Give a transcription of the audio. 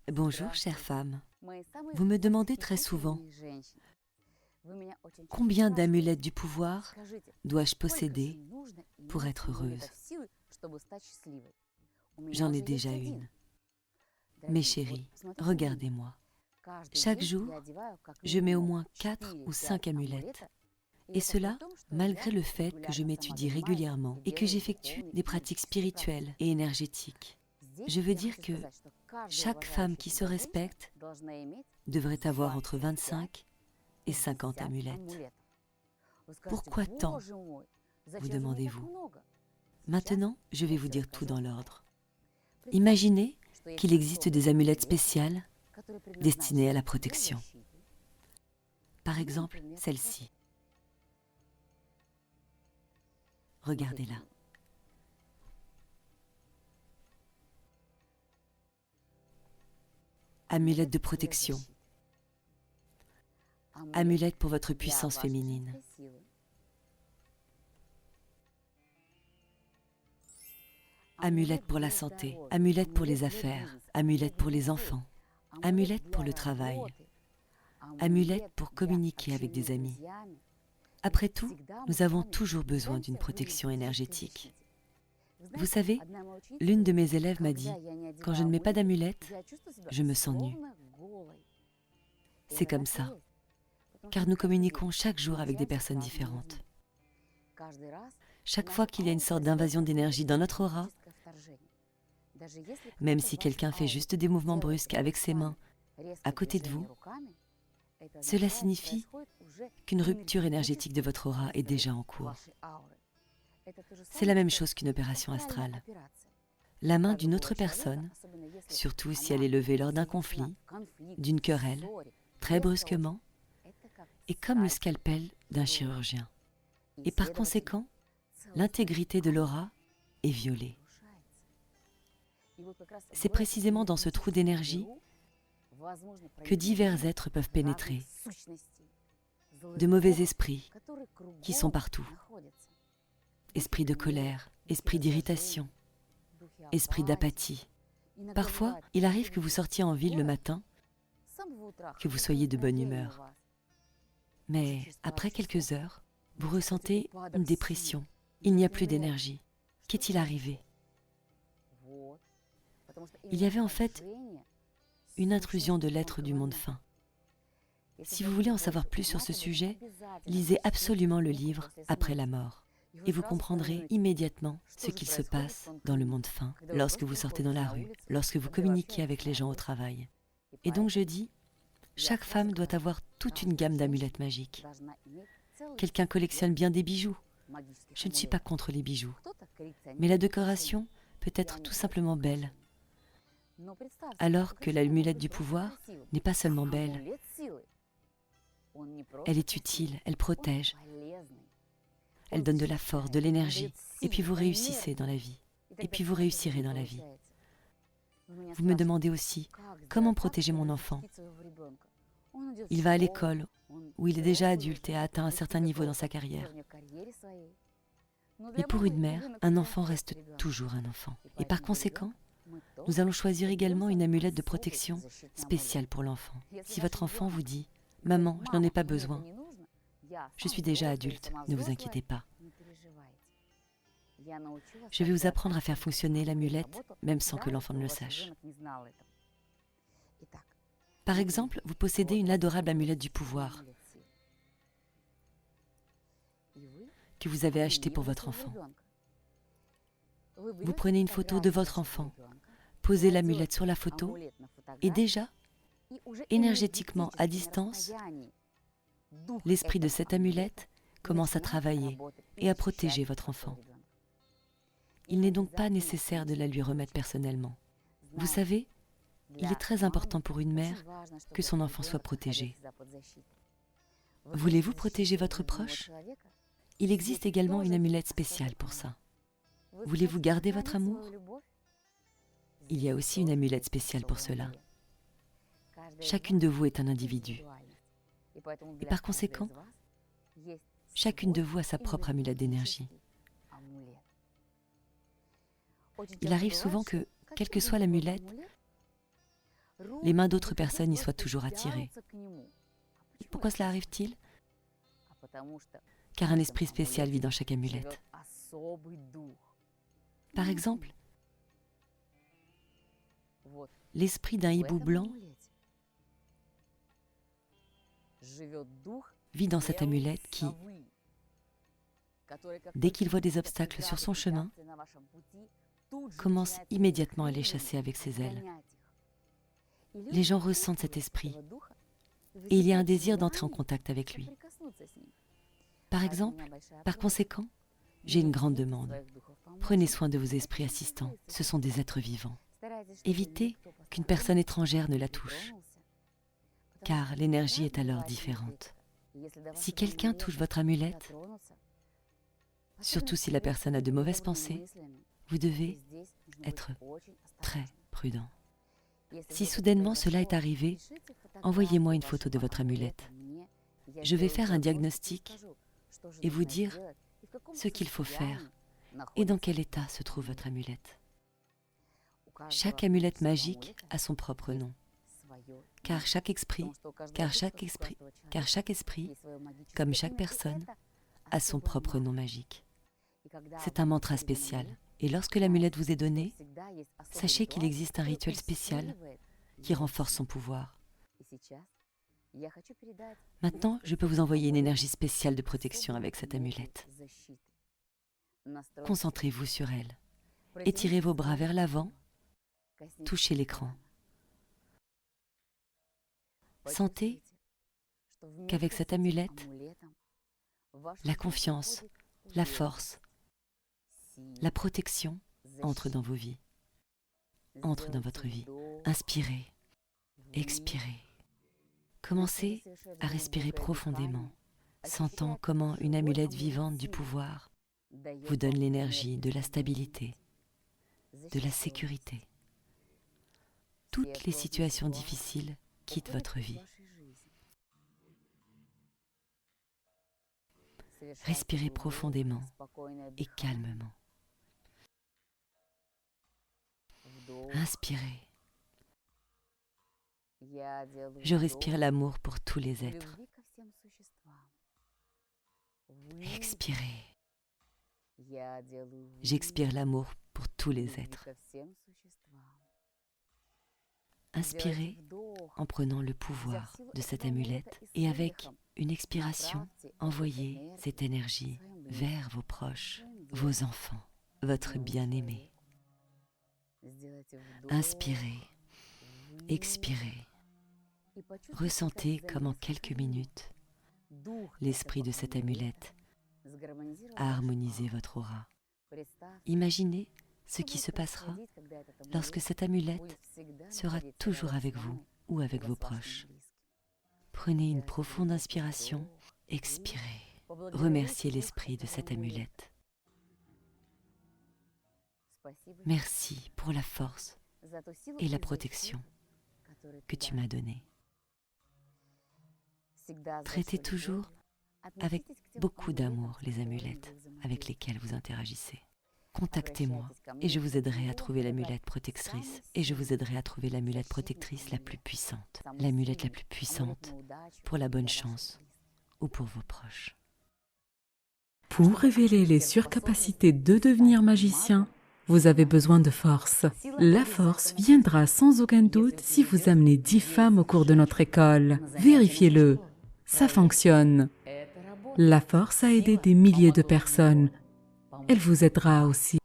Bonjour, chère femme. Vous me demandez très souvent, combien d'amulettes du pouvoir dois-je posséder pour être heureuse? J'en ai déjà une. Mes chéris, regardez-moi. Chaque jour, je mets au moins 4 ou 5 amulettes. Et cela, malgré le fait que je m'étudie régulièrement et que j'effectue des pratiques spirituelles et énergétiques. Je veux dire que chaque femme qui se respecte devrait avoir entre 25 et 50 amulettes. Pourquoi tant, vous demandez-vous? Maintenant, je vais vous dire tout dans l'ordre. Imaginez qu'il existe des amulettes spéciales destinées à la protection. Par exemple, celle-ci. Regardez-la. Amulette de protection. Amulette pour votre puissance féminine. Amulette pour la santé. Amulette pour les affaires. Amulette pour les enfants. Amulette pour le travail. Amulette pour communiquer avec des amis. Après tout, nous avons toujours besoin d'une protection énergétique. Vous savez, l'une de mes élèves m'a dit, quand je ne mets pas d'amulette, je me sens nue. C'est comme ça, car nous communiquons chaque jour avec des personnes différentes. Chaque fois qu'il y a une sorte d'invasion d'énergie dans notre aura, même si quelqu'un fait juste des mouvements brusques avec ses mains à côté de vous, cela signifie qu'une rupture énergétique de votre aura est déjà en cours. C'est la même chose qu'une opération astrale. La main d'une autre personne, surtout si elle est levée lors d'un conflit, d'une querelle, très brusquement, est comme le scalpel d'un chirurgien. Et par conséquent, l'intégrité de l'aura est violée. C'est précisément dans ce trou d'énergie que divers êtres peuvent pénétrer, de mauvais esprits qui sont partout. Esprit de colère, esprit d'irritation, esprit d'apathie. Parfois, il arrive que vous sortiez en ville le matin, que vous soyez de bonne humeur. Mais après quelques heures, vous ressentez une dépression. Il n'y a plus d'énergie. Qu'est-il arrivé? Il y avait en fait une intrusion de l'être du monde fin. Si vous voulez en savoir plus sur ce sujet, lisez absolument le livre « Après la mort ». Et vous comprendrez immédiatement ce qu'il se passe dans le monde fin, lorsque vous sortez dans la rue, lorsque vous communiquez avec les gens au travail. Et donc je dis, chaque femme doit avoir toute une gamme d'amulettes magiques. Quelqu'un collectionne bien des bijoux. Je ne suis pas contre les bijoux, mais la décoration peut être tout simplement belle. Alors que l'amulette du pouvoir n'est pas seulement belle, elle est utile, elle protège. Elle donne de la force, de l'énergie, et puis vous réussissez dans la vie. Et puis vous réussirez dans la vie. Vous me demandez aussi, comment protéger mon enfant? Il va à l'école, où il est déjà adulte et a atteint un certain niveau dans sa carrière. Mais pour une mère, un enfant reste toujours un enfant. Et par conséquent, nous allons choisir également une amulette de protection spéciale pour l'enfant. Si votre enfant vous dit « Maman, je n'en ai pas besoin », je suis déjà adulte, ne vous inquiétez pas. Je vais vous apprendre à faire fonctionner l'amulette, même sans que l'enfant ne le sache. Par exemple, vous possédez une adorable amulette du pouvoir que vous avez achetée pour votre enfant. Vous prenez une photo de votre enfant, posez l'amulette sur la photo et déjà, énergétiquement à distance, l'esprit de cette amulette commence à travailler et à protéger votre enfant. Il n'est donc pas nécessaire de la lui remettre personnellement. Vous savez, il est très important pour une mère que son enfant soit protégé. Voulez-vous protéger votre proche? Il existe également une amulette spéciale pour ça. Voulez-vous garder votre amour? Il y a aussi une amulette spéciale pour cela. Chacune de vous est un individu. Et par conséquent, chacune de vous a sa propre amulette d'énergie. Il arrive souvent que, quelle que soit l'amulette, les mains d'autres personnes y soient toujours attirées. Pourquoi cela arrive-t-il? Car un esprit spécial vit dans chaque amulette. Par exemple, l'esprit d'un hibou blanc vit dans cette amulette qui, dès qu'il voit des obstacles sur son chemin, commence immédiatement à les chasser avec ses ailes. Les gens ressentent cet esprit et il y a un désir d'entrer en contact avec lui. Par exemple, par conséquent, j'ai une grande demande. Prenez soin de vos esprits assistants, ce sont des êtres vivants. Évitez qu'une personne étrangère ne la touche, car l'énergie est alors différente. Si quelqu'un touche votre amulette, surtout si la personne a de mauvaises pensées, vous devez être très prudent. Si soudainement cela est arrivé, envoyez-moi une photo de votre amulette. Je vais faire un diagnostic et vous dire ce qu'il faut faire et dans quel état se trouve votre amulette. Chaque amulette magique a son propre nom, car chaque esprit, comme chaque personne, a son propre nom magique. C'est un mantra spécial, et lorsque l'amulette vous est donnée, sachez qu'il existe un rituel spécial qui renforce son pouvoir. Maintenant, je peux vous envoyer une énergie spéciale de protection avec cette amulette. Concentrez-vous sur elle. Étirez vos bras vers l'avant, touchez l'écran. Sentez qu'avec cette amulette, la confiance, la force, la protection entrent dans vos vies, entrent dans votre vie. Inspirez, expirez. Commencez à respirer profondément, sentant comment une amulette vivante du pouvoir vous donne l'énergie de la stabilité, de la sécurité. Toutes les situations difficiles quittent votre vie. Respirez profondément et calmement. Inspirez. Je respire l'amour pour tous les êtres. Expirez. J'expire l'amour pour tous les êtres. Inspirez en prenant le pouvoir de cette amulette et avec une expiration, envoyez cette énergie vers vos proches, vos enfants, votre bien-aimé. Inspirez, expirez. Ressentez comme en quelques minutes, l'esprit de cette amulette a harmonisé votre aura. Imaginez ce qui se passera lorsque cette amulette sera toujours avec vous ou avec vos proches. Prenez une profonde inspiration, expirez. Remerciez l'esprit de cette amulette. Merci pour la force et la protection que tu m'as donnée. Traitez toujours avec beaucoup d'amour les amulettes avec lesquelles vous interagissez. Contactez-moi et je vous aiderai à trouver l'amulette protectrice et je vous aiderai à trouver l'amulette protectrice la plus puissante. L'amulette la plus puissante pour la bonne chance ou pour vos proches. Pour révéler les surcapacités de devenir magicien, vous avez besoin de force. La force viendra sans aucun doute si vous amenez 10 femmes au cours de notre école. Vérifiez-le, ça fonctionne. La force a aidé des milliers de personnes. Elle vous aidera aussi.